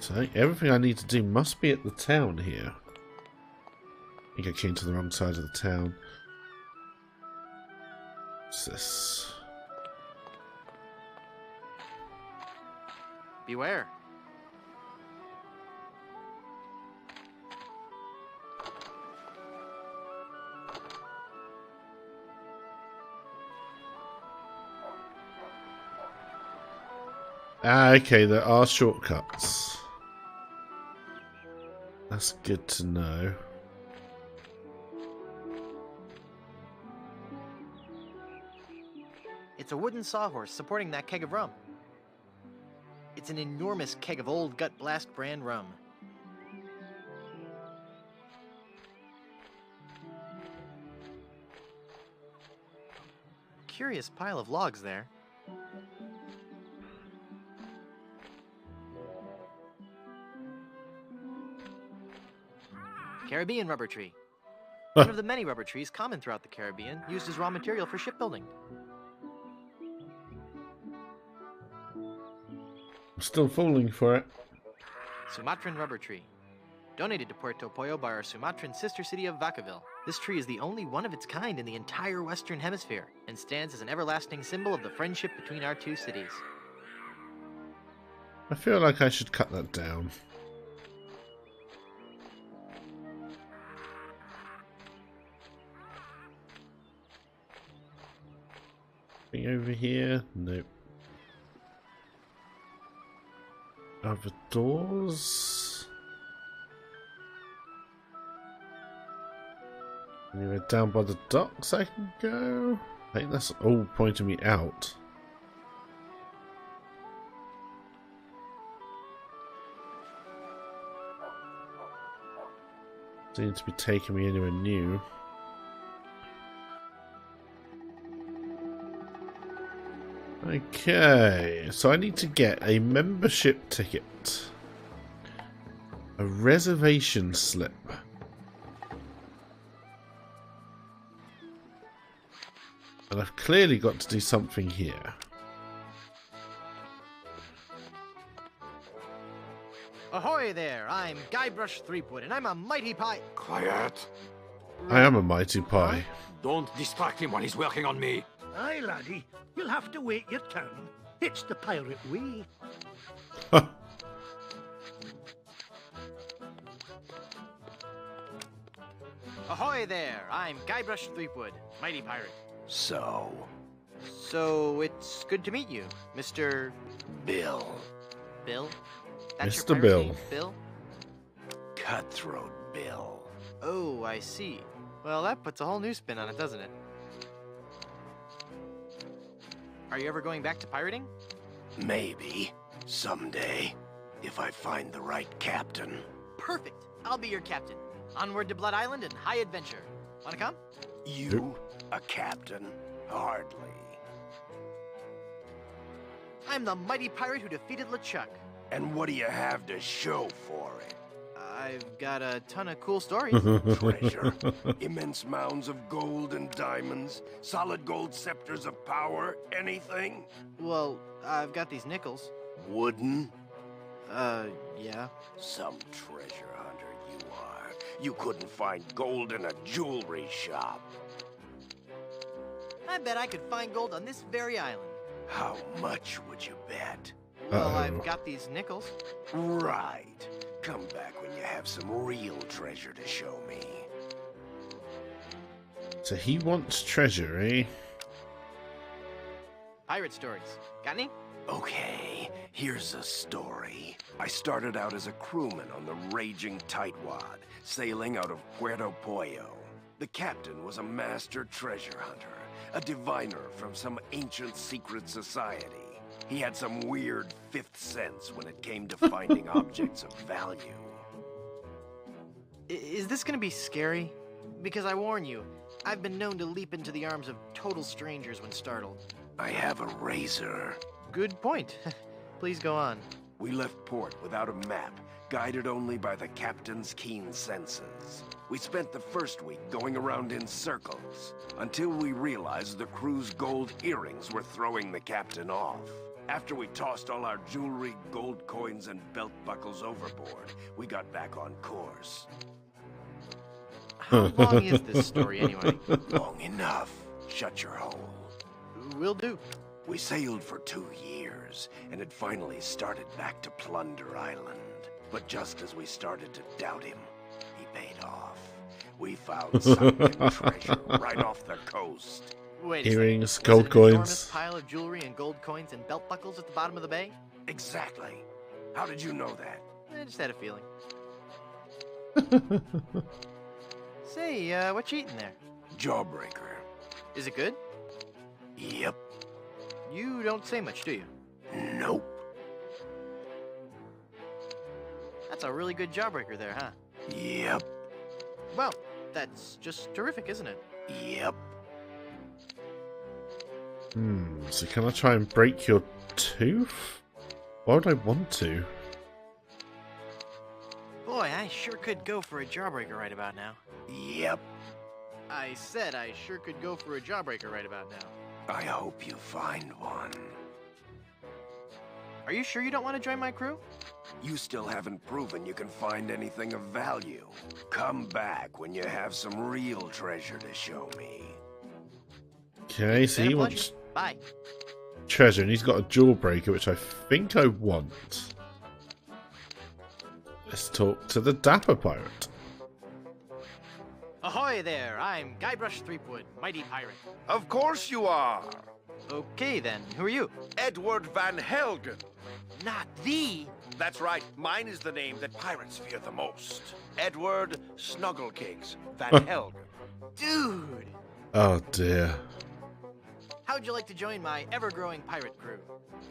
So everything I need to do must be at the town here. I think I came to the wrong side of the town. What's this? Beware. Ah, okay, there are shortcuts. That's good to know. It's a wooden sawhorse supporting that keg of rum. It's an enormous keg of old Gut Blast brand rum. Curious pile of logs there. Caribbean rubber tree. One of the many rubber trees common throughout the Caribbean, used as raw material for shipbuilding. I'm still falling for it. Sumatran rubber tree. Donated to Puerto Pollo by our Sumatran sister city of Vacaville. This tree is the only one of its kind in the entire Western Hemisphere, and stands as an everlasting symbol of the friendship between our two cities. I feel like I should cut that down. Anything over here? Nope. Other doors? Anywhere down by the docks I can go? I think that's all pointing me out. Seems to be taking me anywhere new. Okay, so I need to get a membership ticket. A reservation slip. And I've clearly got to do something here. Ahoy there! I'm Guybrush Threepwood, and I'm a mighty pie. Quiet. I am a mighty pie. Don't distract him while he's working on me. Aye, laddie. You'll have to wait your turn. It's the pirate way. Ahoy there! I'm Guybrush Threepwood, mighty pirate. So, It's good to meet you, Mr. Bill. Bill? That's Mr. your pirate Bill. name, Bill? Cutthroat Bill. Oh, I see. Well, that puts a whole new spin on it, doesn't it? Are you ever going back to pirating? Maybe. Someday. If I find the right captain. Perfect! I'll be your captain. Onward to Blood Island and high adventure. Wanna come? You? A captain? Hardly. I'm the mighty pirate who defeated LeChuck. And what do you have to show for it? I've got a ton of cool stories. Treasure? Immense mounds of gold and diamonds? Solid gold scepters of power? Anything? Well, I've got these nickels. Wooden? Yeah. Some treasure hunter you are. You couldn't find gold in a jewelry shop. I bet I could find gold on this very island. How much would you bet? Well, I've got these nickels. Right. Come back when you have some real treasure to show me. So he wants treasure, eh? Pirate stories. Got any? Okay, here's a story. I started out as a crewman on the raging Tightwad, sailing out of Puerto Pollo. The captain was a master treasure hunter, a diviner from some ancient secret society. He had some weird fifth sense when it came to finding objects of value. Is this gonna be scary? Because I warn you, I've been known to leap into the arms of total strangers when startled. I have a razor. Good point. Please go on. We left port without a map, guided only by the captain's keen senses. We spent the first week going around in circles, until we realized the crew's gold earrings were throwing the captain off. After we tossed all our jewelry, gold coins, and belt buckles overboard, we got back on course. How long is this story anyway? Long enough. Shut your hole. Will do. We sailed for 2 years, and had finally started back to Plunder Island. But just as we started to doubt him, he paid off. We found sunken treasure right off the coast. Wait, Earrings, was it gold an coins. enormous pile of jewelry and gold coins and belt buckles at the bottom of the bay? Exactly. How did you know that? I just had a feeling. Say, what you eating there? Jawbreaker. Is it good? Yep. You don't say much, do you? Nope. That's a really good jawbreaker there, huh? Yep. Well, that's just terrific, isn't it? Yep. So can I try and break your tooth? Why would I want to? Boy, I sure could go for a jawbreaker right about now. Yep. I said I sure could go for a jawbreaker right about now. I hope you find one. Are you sure you don't want to join my crew? You still haven't proven you can find anything of value. Come back when you have some real treasure to show me. Okay, so he wants Bye. treasure, and he's got a jawbreaker, which I think I want. Let's talk to the Dapper Pirate. Ahoy there, I'm Guybrush Threepwood, mighty pirate. Of course you are. Okay then, who are you? Edward Van Helgen. Not thee! That's right, mine is the name that pirates fear the most. Edward Snugglecakes Van Helgen. Dude! Oh dear. How'd you like to join my ever-growing pirate crew?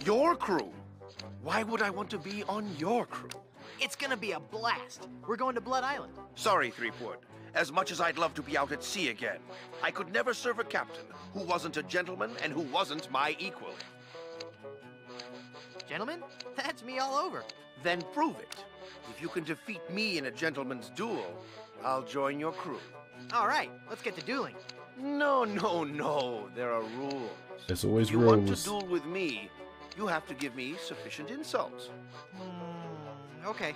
Your crew? Why would I want to be on your crew? It's gonna be a blast. We're going to Blood Island. Sorry, Threepwood. As much as I'd love to be out at sea again, I could never serve a captain who wasn't a gentleman and who wasn't my equal. Gentlemen, that's me all over. Then prove it. If you can defeat me in a gentleman's duel, I'll join your crew. All right, let's get to dueling. No, no, no. There are rules. There's always If you rules. want to duel with me, you have to give me sufficient insults. Okay.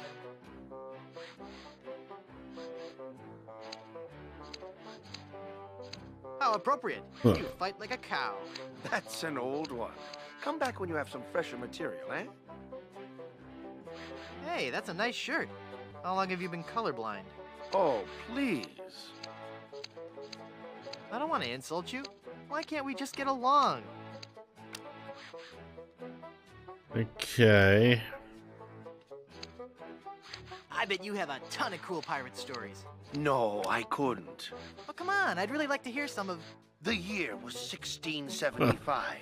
How appropriate. Huh. You fight like a cow. That's an old one. Come back when you have some fresher material, eh? Hey, that's a nice shirt. How long have you been colorblind? Oh, please. I don't want to insult you. Why can't we just get along? Okay. I bet you have a ton of cool pirate stories. No, I couldn't. Oh, come on. I'd really like to hear some of... The year was 1675.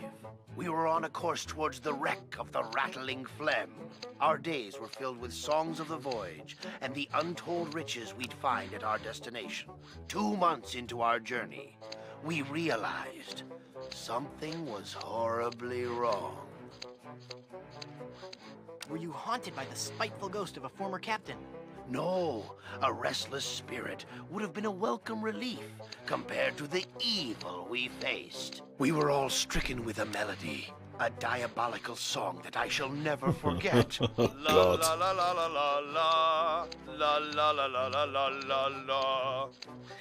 We were on a course towards the wreck of the Rattling Phlegm. Our days were filled with songs of the voyage and the untold riches we'd find at our destination. 2 months into our journey, we realized something was horribly wrong. Were you haunted by the spiteful ghost of a former captain? No, a restless spirit would have been a welcome relief compared to the evil we faced. We were all stricken with a melody, a diabolical song that I shall never forget. La la la la la la la la la la la la la la la.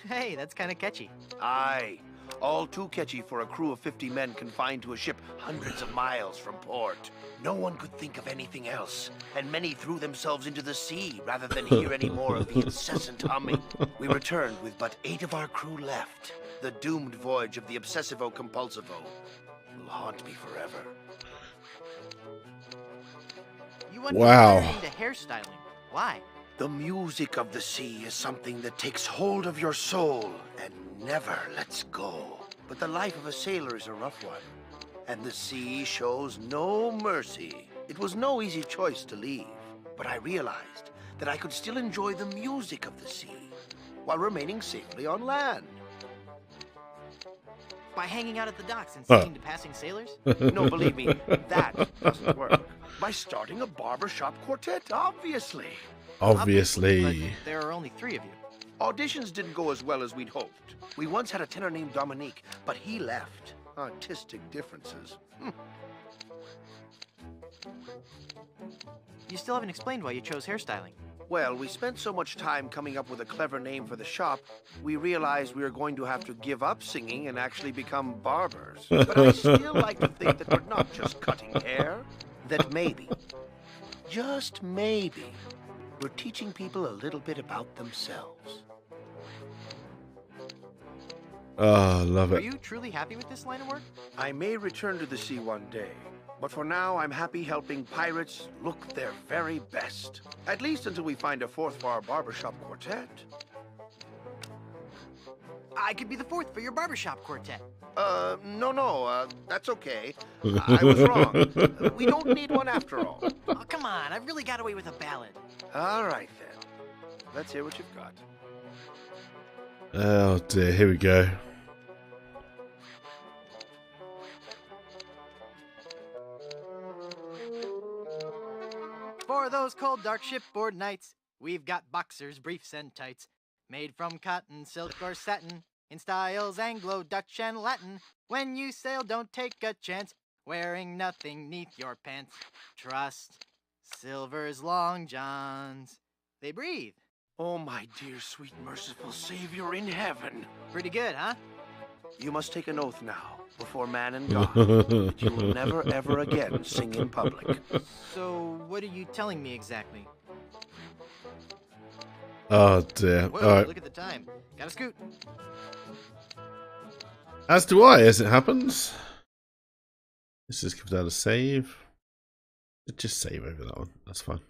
Hey, that's kind of catchy. Aye, all too catchy for a crew of 50 men confined to a ship hundreds of miles from port. No one could think of anything else, and many threw themselves into the sea rather than hear any more of the incessant humming. We returned with but 8 of our crew left. The doomed voyage of the Obsessivo-Compulsivo will haunt me forever. You went Wow. from into hairstyling. Why? The music of the sea is something that takes hold of your soul and never lets go. But the life of a sailor is a rough one, and the sea shows no mercy. It was no easy choice to leave, but I realized that I could still enjoy the music of the sea while remaining safely on land. By hanging out at the docks and singing to passing sailors? No, believe me, that doesn't work. By starting a barbershop quartet, obviously. Obviously. But there are only 3 of you. Auditions didn't go as well as we'd hoped. We once had a tenor named Dominique, but he left. Artistic differences. You still haven't explained why you chose hairstyling. Well, we spent so much time coming up with a clever name for the shop, we realized we were going to have to give up singing and actually become barbers. But I still like to think that we're not just cutting hair. That maybe, just maybe, we're teaching people a little bit about themselves. Oh, love Are it. you truly happy with this line of work? I may return to the sea one day, but for now I'm happy helping pirates look their very best. At least until we find a 4th for our barbershop quartet. I could be the 4th for your barbershop quartet. No, that's okay. I was wrong. We don't need one after all. Oh, come on, I've really got away with a ballad. All right, then. Let's hear what you've got. Oh dear, here we go. For those cold, dark shipboard nights, we've got boxers, briefs, and tights, made from cotton, silk, or satin, in styles Anglo, Dutch, and Latin. When you sail, don't take a chance, wearing nothing neath your pants. Trust Silver's long johns. They breathe. Oh, my dear, sweet, merciful Savior in heaven. Pretty good, huh? You must take an oath now, before man and God, that you will never, ever again sing in public. So, what are you telling me exactly? Oh dear. Whoa, Alright. look at the time. Gotta scoot. As do I, as it happens. Let's just give that a save. Just save over that one. That's fine.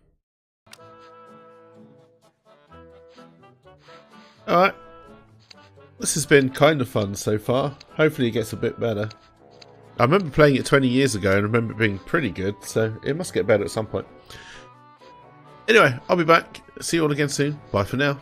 Alright. This has been kind of fun so far. Hopefully it gets a bit better. I remember playing it 20 years ago and remember it being pretty good, so it must get better at some point. Anyway, I'll be back. See you all again soon. Bye for now.